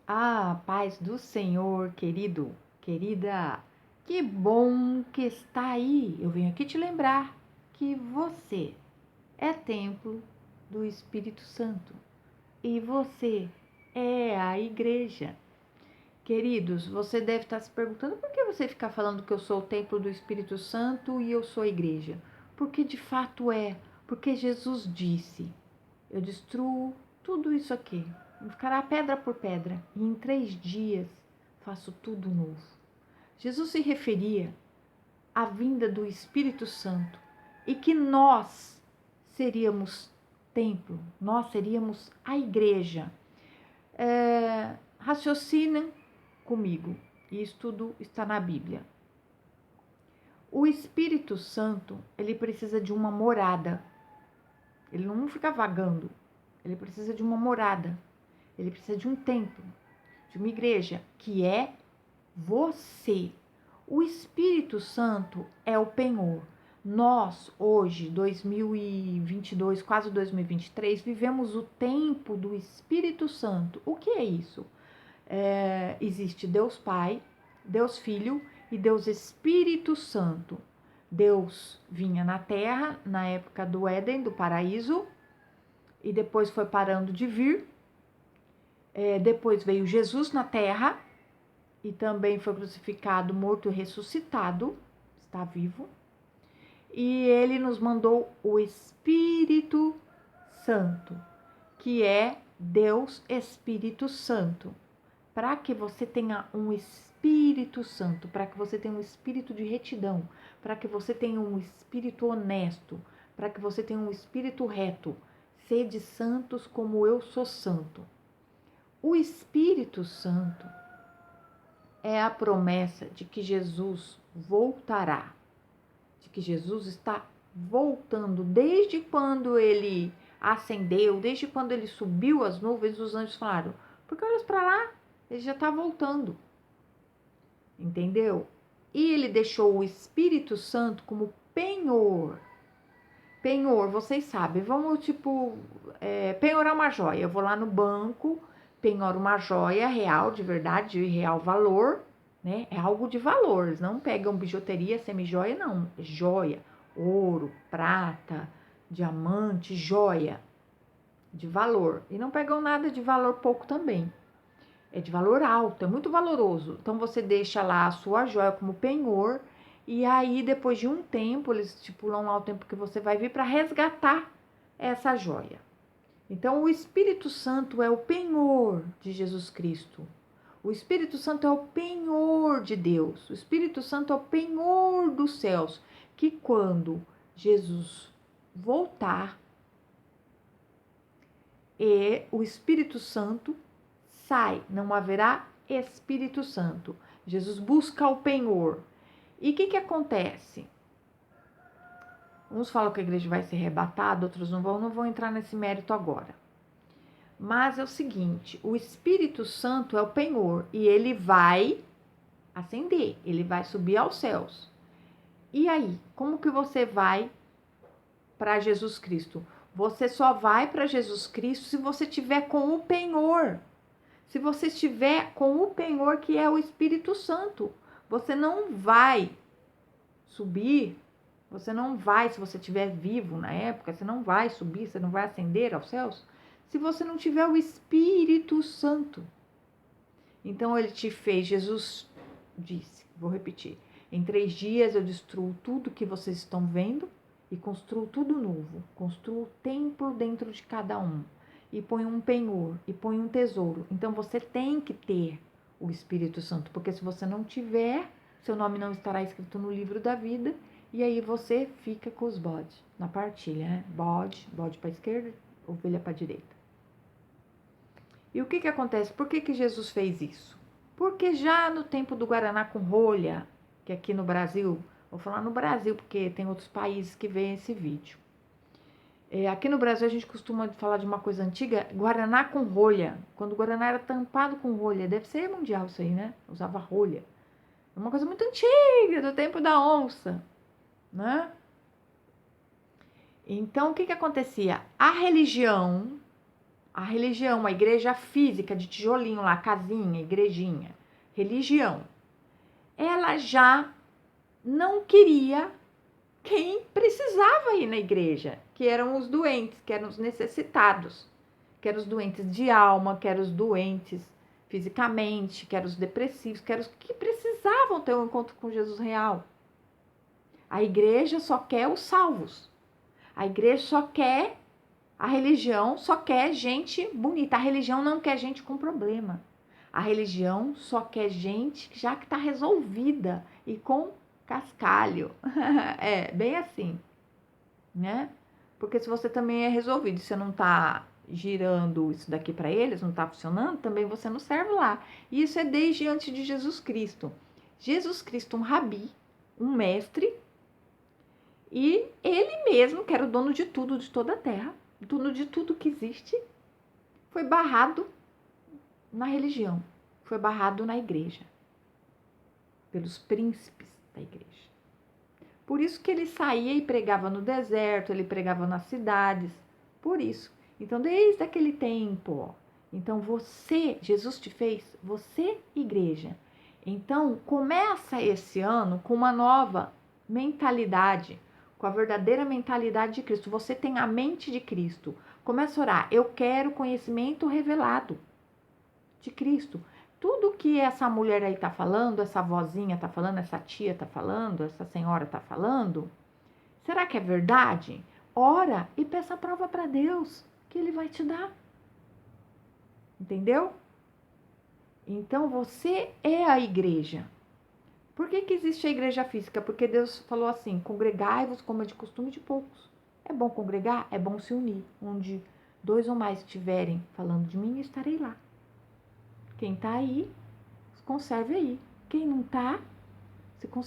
Ah, paz do Senhor, querido, querida, que bom que está aí. Eu venho aqui te lembrar que você é templo do Espírito Santo e você é a igreja. Queridos, você deve estar se perguntando por que você fica falando que eu sou o templo do Espírito Santo e eu sou a igreja? Porque de fato é, porque Jesus disse: eu destruo tudo isso aqui, ficará pedra por pedra, e em 3 dias faço tudo novo. Jesus se referia à vinda do Espírito Santo e que nós seríamos templo, nós seríamos a igreja. Raciocinem comigo, e isso tudo está na Bíblia. O Espírito Santo, ele precisa de uma morada. Ele não fica vagando. Ele precisa de uma morada. Ele precisa de um templo, de uma igreja, que é você. O Espírito Santo é o penhor. Nós, hoje, 2022, quase 2023, vivemos o tempo do Espírito Santo. O que é isso? Existe Deus Pai, Deus Filho e Deus Espírito Santo. Deus vinha na terra, na época do Éden, do paraíso, e depois foi parando de vir. Depois veio Jesus na terra, e também foi crucificado, morto e ressuscitado, está vivo. E ele nos mandou o Espírito Santo, que é Deus Espírito Santo, para que você tenha um Espírito Santo, para que você tenha um espírito de retidão, para que você tenha um espírito honesto, para que você tenha um espírito reto. Sede santos como eu sou santo. O Espírito Santo é a promessa de que Jesus voltará, de que Jesus está voltando. Desde quando ele ascendeu, desde quando ele subiu as nuvens, os anjos falaram: porque olha para lá, ele já está voltando. Entendeu? E ele deixou o Espírito Santo como penhor. Penhor, vocês sabem, vamos penhorar uma joia. Eu vou lá no banco, penhoro uma joia real, de verdade, de real valor, né? É algo de valor, não pegam bijuteria, semi-joia, não. É joia, ouro, prata, diamante, joia, de valor. E não pegam nada de valor pouco também. É de valor alto, é muito valoroso. Então você deixa lá a sua joia como penhor, e aí depois de um tempo, eles estipulam lá o tempo que você vai vir para resgatar essa joia. Então o Espírito Santo é o penhor de Jesus Cristo. O Espírito Santo é o penhor de Deus. O Espírito Santo é o penhor dos céus, que quando Jesus voltar, o Espírito Santo sai, não haverá Espírito Santo. Jesus busca o penhor. E o que acontece? Uns falam que a igreja vai ser arrebatada, outros não vou entrar nesse mérito agora. Mas é o seguinte, o Espírito Santo é o penhor e ele vai ascender, ele vai subir aos céus. E aí, como que você vai para Jesus Cristo? Você só vai para Jesus Cristo se você tiver com o penhor. Se você estiver com o penhor, que é o Espírito Santo, você não vai subir, você não vai, se você estiver vivo na época, você não vai subir, você não vai ascender aos céus, se você não tiver o Espírito Santo. Então ele te fez, Jesus disse, vou repetir, em 3 dias eu destruo tudo que vocês estão vendo e construo tudo novo, construo o templo dentro de cada um. E põe um penhor, e põe um tesouro. Então, você tem que ter o Espírito Santo, porque se você não tiver, seu nome não estará escrito no livro da vida, e aí você fica com os bodes na partilha, né? Bode para a esquerda, ovelha para a direita. E o que acontece? Por que Jesus fez isso? Porque já no tempo do Guaraná com rolha, que aqui no Brasil, vou falar no Brasil, porque tem outros países que veem esse vídeo. Aqui no Brasil a gente costuma falar de uma coisa antiga, Guaraná com rolha. Quando o Guaraná era tampado com rolha, deve ser mundial isso aí, né? Usava rolha. É uma coisa muito antiga, do tempo da onça, né? Então, o que acontecia? A religião A religião, a igreja física de tijolinho lá, casinha, igrejinha, religião, ela já não queria quem precisava ir na igreja, que eram os doentes, que eram os necessitados, que eram os doentes de alma, que eram os doentes fisicamente, que eram os depressivos, que eram os que precisavam ter um encontro com Jesus real. A igreja só quer os salvos. A igreja só quer, a religião só quer gente bonita. A religião não quer gente com problema. A religião só quer gente já que está resolvida e com cascalho. É, bem assim, né? Porque se você também é resolvido, você não está girando isso daqui para eles, não está funcionando, também você não serve lá. E isso é desde antes de Jesus Cristo. Jesus Cristo, um rabi, um mestre, e ele mesmo, que era o dono de tudo, de toda a terra, dono de tudo que existe, foi barrado na religião, foi barrado na igreja, pelos príncipes da igreja. Por isso que ele saía e pregava no deserto, ele pregava nas cidades, por isso. Então, desde aquele tempo, ó, então você, Jesus te fez, você, igreja. Então, começa esse ano com uma nova mentalidade, com a verdadeira mentalidade de Cristo. Você tem a mente de Cristo. Começa a orar, eu quero conhecimento revelado de Cristo. Tudo que essa mulher aí tá falando, essa vozinha tá falando, essa tia tá falando, essa senhora tá falando, será que é verdade? Ora e peça a prova para Deus, que Ele vai te dar. Entendeu? Então você é a igreja. Por que existe a igreja física? Porque Deus falou assim, congregai-vos como é de costume de poucos. É bom congregar? É bom se unir. Onde 2 ou mais estiverem falando de mim, eu estarei lá. Quem tá aí, conserve aí. Quem não tá, se conserve.